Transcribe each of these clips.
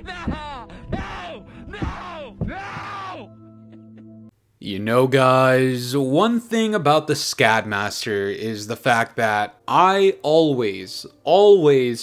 No! No! No! No! You know, guys, one thing about the Scadmaster is the fact that I always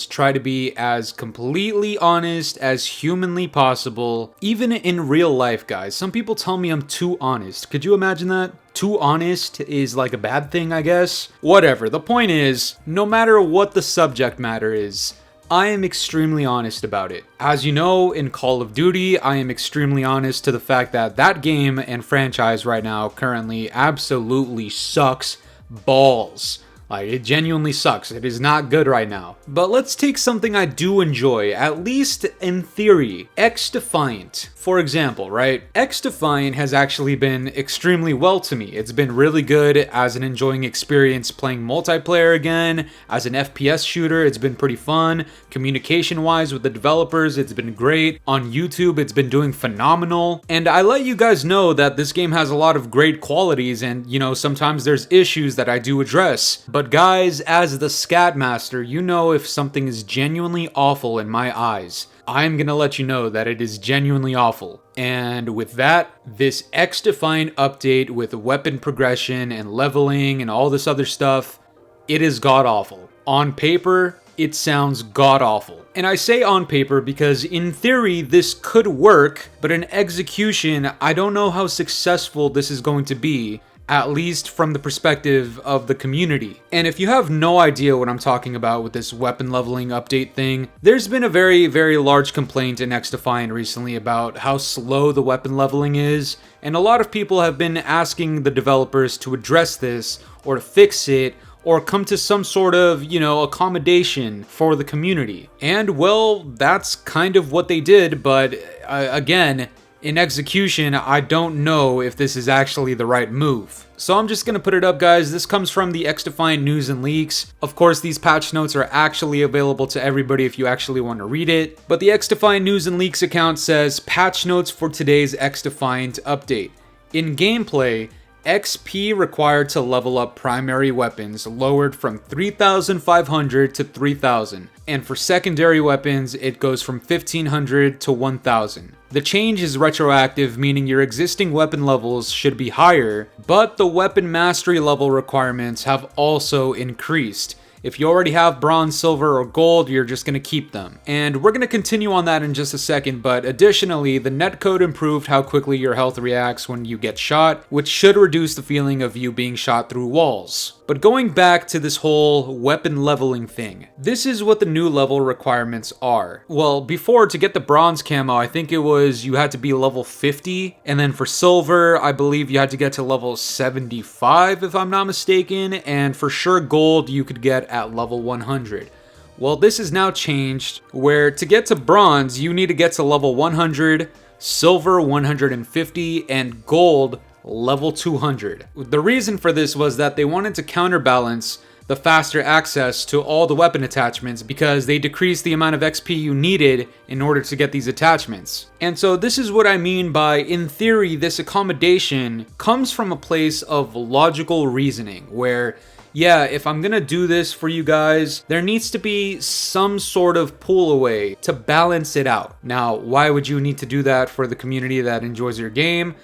try to be as completely honest as humanly possible, even in real life, guys. Some people tell me I'm too honest. Could you imagine that? Too honest is like a bad thing, I guess? Whatever, the point is, no matter what the subject matter is, I am extremely honest about it. As you know, in Call of Duty, I am extremely honest to the fact that that game and franchise right now currently absolutely sucks balls. Like, it genuinely sucks. It is not good right now. But let's take something I do enjoy, at least in theory. XDefiant, for example, right? XDefiant has actually been extremely well to me. It's been really good as an enjoying experience playing multiplayer again. As an FPS shooter, it's been pretty fun. Communication-wise with the developers, it's been great. On YouTube, it's been doing phenomenal. And I let you guys know that this game has a lot of great qualities and, you know, sometimes there's issues that I do address. But guys, as the Scadmaster, you know if something is genuinely awful in my eyes. I'm gonna let you know that it is genuinely awful. And with that, this XDefiant update with weapon progression and leveling and all this other stuff, it is god-awful. On paper, it sounds god-awful. And I say on paper because in theory this could work, but in execution, I don't know how successful this is going to be. At least from the perspective of the community. And if you have no idea what I'm talking about with this weapon leveling update thing, there's been a very large complaint in XDefiant recently about how slow the weapon leveling is, and a lot of people have been asking the developers to address this, or fix it, or come to some sort of, you know, accommodation for the community. And well, that's kind of what they did, but again, in execution, I don't know if this is actually the right move. So I'm just gonna put it up, guys. This comes from the XDefiant News and Leaks. Of course, these patch notes are actually available to everybody if you actually want to read it. But the XDefiant News and Leaks account says, patch notes for today's XDefiant update. In gameplay, XP required to level up primary weapons lowered from 3,500 to 3,000. And for secondary weapons, it goes from 1,500 to 1,000. The change is retroactive, meaning your existing weapon levels should be higher, but the weapon mastery level requirements have also increased. If you already have bronze, silver, or gold, you're just going to keep them. And we're going to continue on that in just a second, but additionally, the netcode improved how quickly your health reacts when you get shot, which should reduce the feeling of you being shot through walls. But going back to this whole weapon leveling thing, this is what the new level requirements are. Well, before, to get the bronze camo, I think it was you had to be level 50, and then for silver, I believe you had to get to level 75 if I'm not mistaken, and for sure gold you could get at level 100. Well, this is now changed, where to get to bronze, you need to get to level 100, silver 150, and gold level 200. The reason for this was that they wanted to counterbalance the faster access to all the weapon attachments because they decreased the amount of XP you needed in order to get these attachments. And so this is what I mean by, in theory, this accommodation comes from a place of logical reasoning where, yeah, if I'm gonna do this for you guys, there needs to be some sort of pull away to balance it out. Now, why would you need to do that for the community that enjoys your game?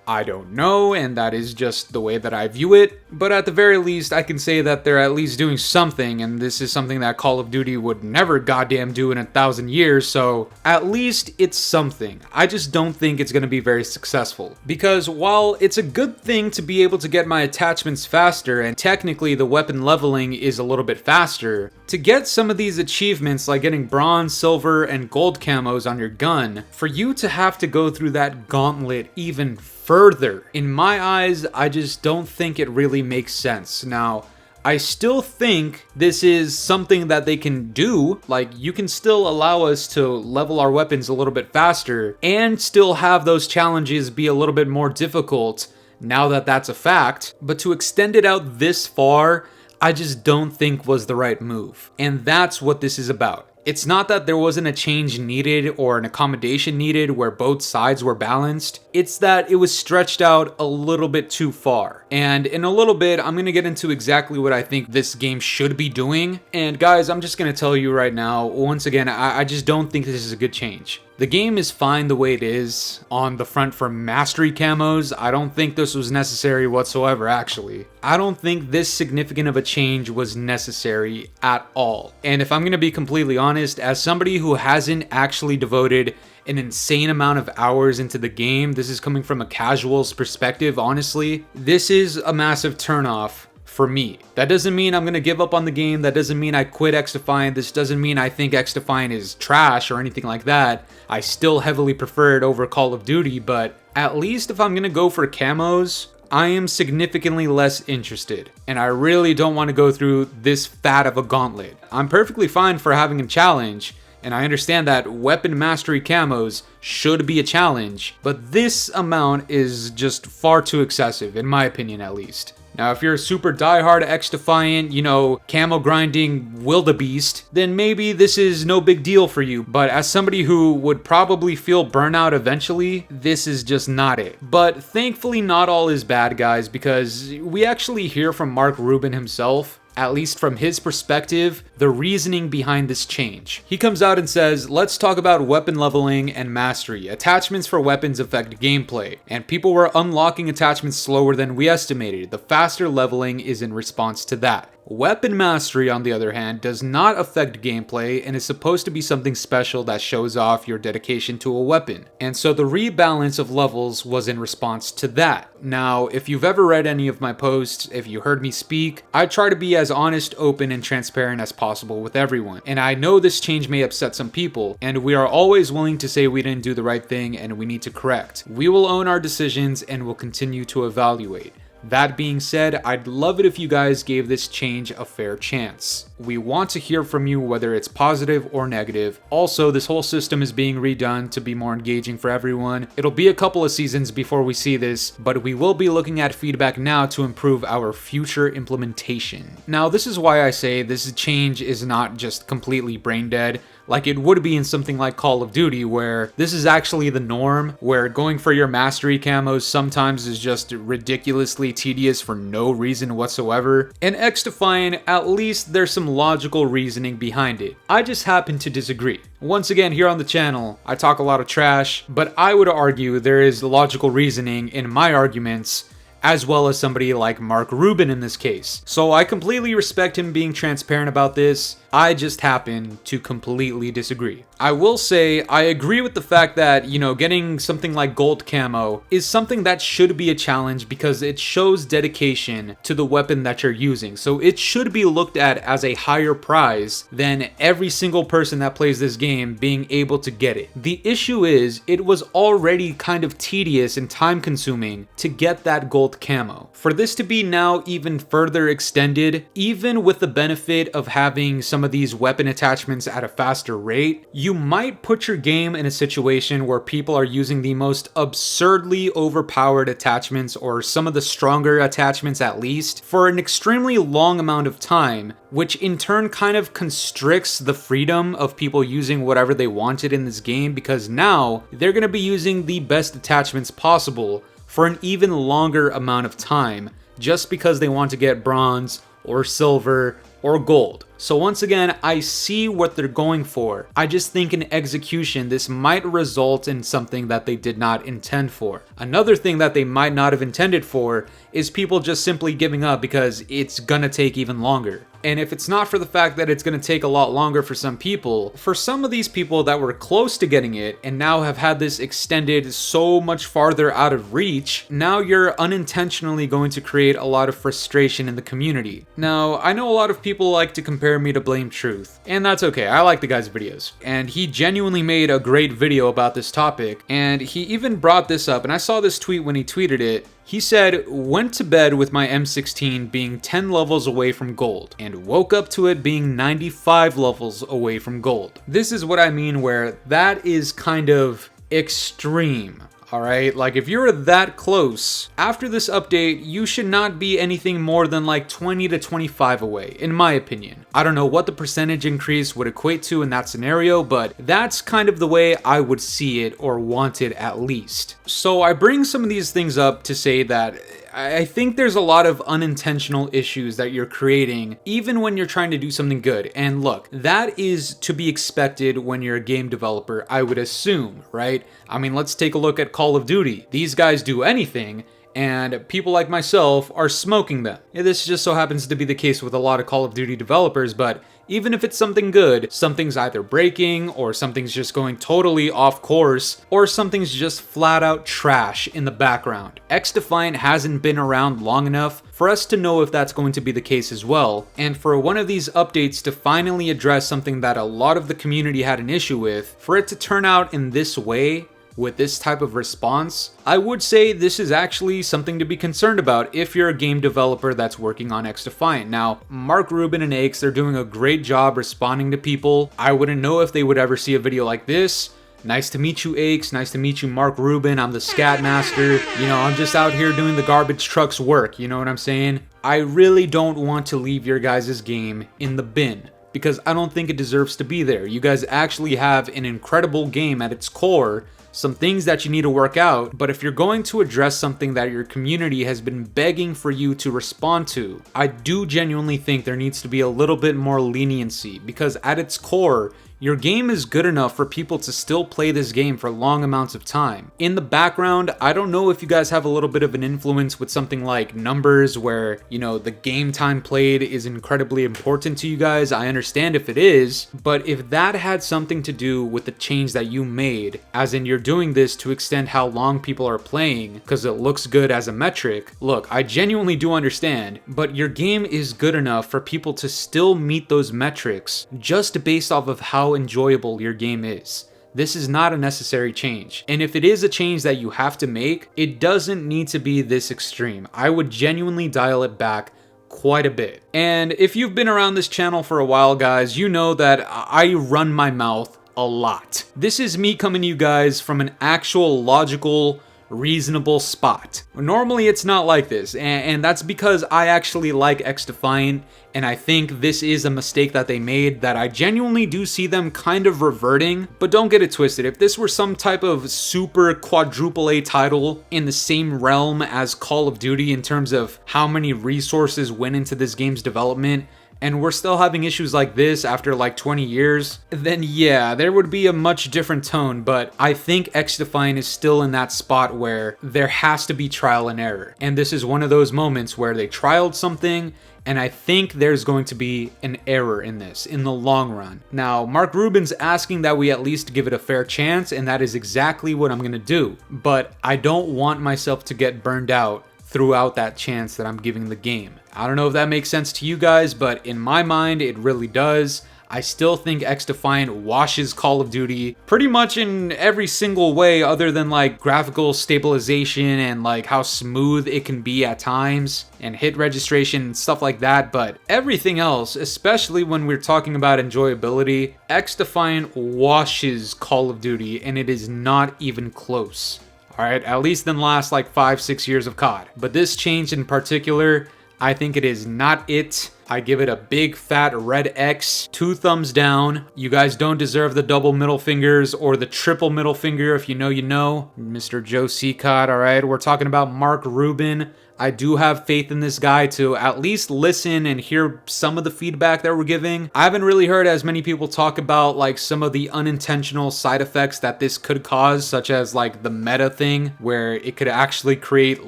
I don't know, and that is just the way that I view it, but at the very least, I can say that they're at least doing something, and this is something that Call of Duty would never goddamn do in 1,000 years, so at least it's something. I just don't think it's gonna be very successful, because while it's a good thing to be able to get my attachments faster, and technically the weapon leveling is a little bit faster, to get some of these achievements like getting bronze, silver, and gold camos on your gun, for you to have to go through that gauntlet even further, in my eyes, I just don't think it really makes sense. Now, I still think this is something that they can do. Like, you can still allow us to level our weapons a little bit faster and still have those challenges be a little bit more difficult now that that's a fact. But to extend it out this far, I just don't think was the right move. And that's what this is about. It's not that there wasn't a change needed or an accommodation needed where both sides were balanced. It's that it was stretched out a little bit too far. And in a little bit, I'm gonna get into exactly what I think this game should be doing. And guys, I'm just gonna tell you right now, once again, I just don't think this is a good change. The game is fine the way it is on the front for mastery camos. I don't think this was necessary whatsoever, actually. I don't think this significant of a change was necessary at all. And if I'm gonna be completely honest, as somebody who hasn't actually devoted an insane amount of hours into the game, this is coming from a casual's perspective, honestly, this is a massive turnoff for me. That doesn't mean I'm gonna give up on the game. That doesn't mean I quit XDefiant. This doesn't mean I think XDefiant is trash or anything like that. I still heavily prefer it over Call of Duty, but at least if I'm gonna go for camos, I am significantly less interested, and I really don't want to go through this fat of a gauntlet. I'm perfectly fine for having a challenge, and I understand that weapon mastery camos should be a challenge, but this amount is just far too excessive, in my opinion at least. Now, if you're a super diehard XDefiant, you know, camo grinding wildebeest, then maybe this is no big deal for you. But as somebody who would probably feel burnout eventually, this is just not it. But thankfully, not all is bad, guys, because we actually hear from Mark Rubin himself, at least from his perspective, the reasoning behind this change. He comes out and says, let's talk about weapon leveling and mastery. Attachments for weapons affect gameplay, and people were unlocking attachments slower than we estimated. The faster leveling is in response to that. Weapon mastery, on the other hand, does not affect gameplay and is supposed to be something special that shows off your dedication to a weapon. And so the rebalance of levels was in response to that. Now, if you've ever read any of my posts, if you heard me speak, I try to be as honest, open, and transparent as possible with everyone. And I know this change may upset some people, and we are always willing to say we didn't do the right thing and we need to correct. We will own our decisions and will continue to evaluate. That being said, I'd love it if you guys gave this change a fair chance. We want to hear from you whether it's positive or negative. Also, this whole system is being redone to be more engaging for everyone. It'll be a couple of seasons before we see this, but we will be looking at feedback now to improve our future implementation. Now, this is why I say this change is not just completely brain dead, like it would be in something like Call of Duty, where this is actually the norm, where going for your mastery camos sometimes is just ridiculously tedious for no reason whatsoever. In XDefiant, at least there's some logical reasoning behind it. I just happen to disagree. Once again, here on the channel, I talk a lot of trash, but I would argue there is logical reasoning in my arguments, as well as somebody like Mark Rubin in this case. So I completely respect him being transparent about this. I just happen to completely disagree. I will say I agree with the fact that, you know, getting something like gold camo is something that should be a challenge because it shows dedication to the weapon that you're using. So it should be looked at as a higher prize than every single person that plays this game being able to get it. The issue is it was already kind of tedious and time consuming to get that gold camo. For this to be now even further extended, even with the benefit of having some of these weapon attachments at a faster rate, you might put your game in a situation where people are using the most absurdly overpowered attachments, or some of the stronger attachments at least, for an extremely long amount of time, which in turn kind of constricts the freedom of people using whatever they wanted in this game, because now they're going to be using the best attachments possible for an even longer amount of time, just because they want to get bronze or silver or gold. So once again, I see what they're going for. I just think in execution, this might result in something that they did not intend for. Another thing that they might not have intended for is people just simply giving up because it's gonna take even longer. And if it's not for the fact that it's going to take a lot longer for some people, for some of these people that were close to getting it and now have had this extended so much farther out of reach, now you're unintentionally going to create a lot of frustration in the community. Now, I know a lot of people like to compare me to Blame Truth, and that's okay. I like the guy's videos, and he genuinely made a great video about this topic, and he even brought this up, and I saw this tweet when he tweeted it. He said, went to bed with my M16 being 10 levels away from gold, and woke up to it being 95 levels away from gold. This is what I mean where that is kind of extreme. Alright, like if you're that close, after this update, you should not be anything more than like 20 to 25 away, in my opinion. I don't know what the percentage increase would equate to in that scenario, but that's kind of the way I would see it or want it at least. So I bring some of these things up to say that I think there's a lot of unintentional issues that you're creating even when you're trying to do something good. And look, that is to be expected when you're a game developer, I would assume, right? I mean, let's take a look at Call of Duty. These guys do anything, and people like myself are smoking them. Yeah, this just so happens to be the case with a lot of Call of Duty developers, but even if it's something good, something's either breaking, or something's just going totally off course, or something's just flat out trash in the background. XDefiant hasn't been around long enough for us to know if that's going to be the case as well, and for one of these updates to finally address something that a lot of the community had an issue with, for it to turn out in this way, with this type of response, I would say this is actually something to be concerned about if you're a game developer that's working on XDefiant. Now, Mark Rubin and Aches, they're doing a great job responding to people. I wouldn't know if they would ever see a video like this. Nice to meet you, Aches. Nice to meet you, Mark Rubin. I'm the Scat Master. You know, I'm just out here doing the garbage truck's work. You know what I'm saying? I really don't want to leave your guys' game in the bin, because I don't think it deserves to be there. You guys actually have an incredible game at its core, some things that you need to work out, but if you're going to address something that your community has been begging for you to respond to, I do genuinely think there needs to be a little bit more leniency, because at its core, your game is good enough for people to still play this game for long amounts of time. In the background, I don't know if you guys have a little bit of an influence with something like numbers where, you know, the game time played is incredibly important to you guys. I understand if it is, but if that had something to do with the change that you made, as in you're doing this to extend how long people are playing because it looks good as a metric, look, I genuinely do understand, but your game is good enough for people to still meet those metrics just based off of how enjoyable your game is. This is not a necessary change. And if it is a change that you have to make, it doesn't need to be this extreme. I would genuinely dial it back quite a bit. And if you've been around this channel for a while, guys, you know that I run my mouth a lot. This is me coming to you guys from an actual logical, reasonable spot. Normally it's not like this, and that's because I actually like XDefiant, and I think this is a mistake that they made that I genuinely do see them kind of reverting. But don't get it twisted, if this were some type of super quadruple A title in the same realm as Call of Duty in terms of how many resources went into this game's development, and we're still having issues like this after like 20 years, then yeah, there would be a much different tone, but I think XDefiant is still in that spot where there has to be trial and error. And this is one of those moments where they trialed something, and I think there's going to be an error in this in the long run. Now, Mark Rubin's asking that we at least give it a fair chance, and that is exactly what I'm gonna do. But I don't want myself to get burned out throughout that chance that I'm giving the game. I don't know if that makes sense to you guys, but in my mind, it really does. I still think XDefiant washes Call of Duty pretty much in every single way other than like graphical stabilization and like how smooth it can be at times and hit registration and stuff like that, but everything else, especially when we're talking about enjoyability, XDefiant washes Call of Duty and it is not even close. Alright, at least in the last like 5-6 years of COD. But this change in particular, I think it is not it. I give it a big fat red X, 2 thumbs down. You guys don't deserve the double middle fingers or the triple middle finger. If you know, you know. Mr. Joe Seacott, alright? We're talking about Mark Rubin. I do have faith in this guy to at least listen and hear some of the feedback that we're giving. I haven't really heard as many people talk about like some of the unintentional side effects that this could cause, such as like the meta thing where it could actually create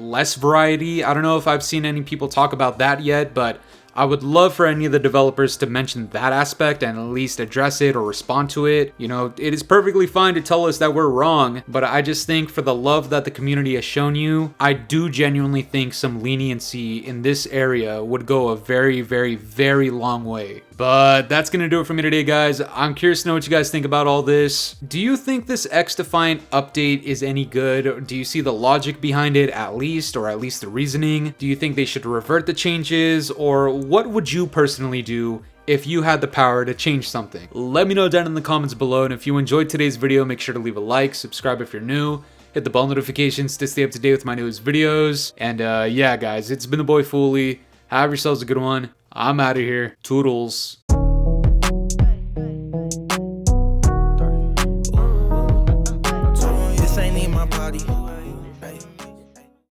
less variety. I don't know if I've seen any people talk about that yet, but I would love for any of the developers to mention that aspect and at least address it or respond to it. You know, it is perfectly fine to tell us that we're wrong, but I just think for the love that the community has shown you, I do genuinely think some leniency in this area would go a very, very, very long way. But that's gonna do it for me today, guys. I'm curious to know what you guys think about all this. Do you think this XDefiant update is any good? Do you see the logic behind it at least, or at least the reasoning? Do you think they should revert the changes, or what would you personally do if you had the power to change something? Let me know down in the comments below, and if you enjoyed today's video, make sure to leave a like, subscribe if you're new, hit the bell notifications to stay up to date with my newest videos. And yeah, guys, it's been the boy Fooly. Have yourselves a good one. I'm out of here. Toodles.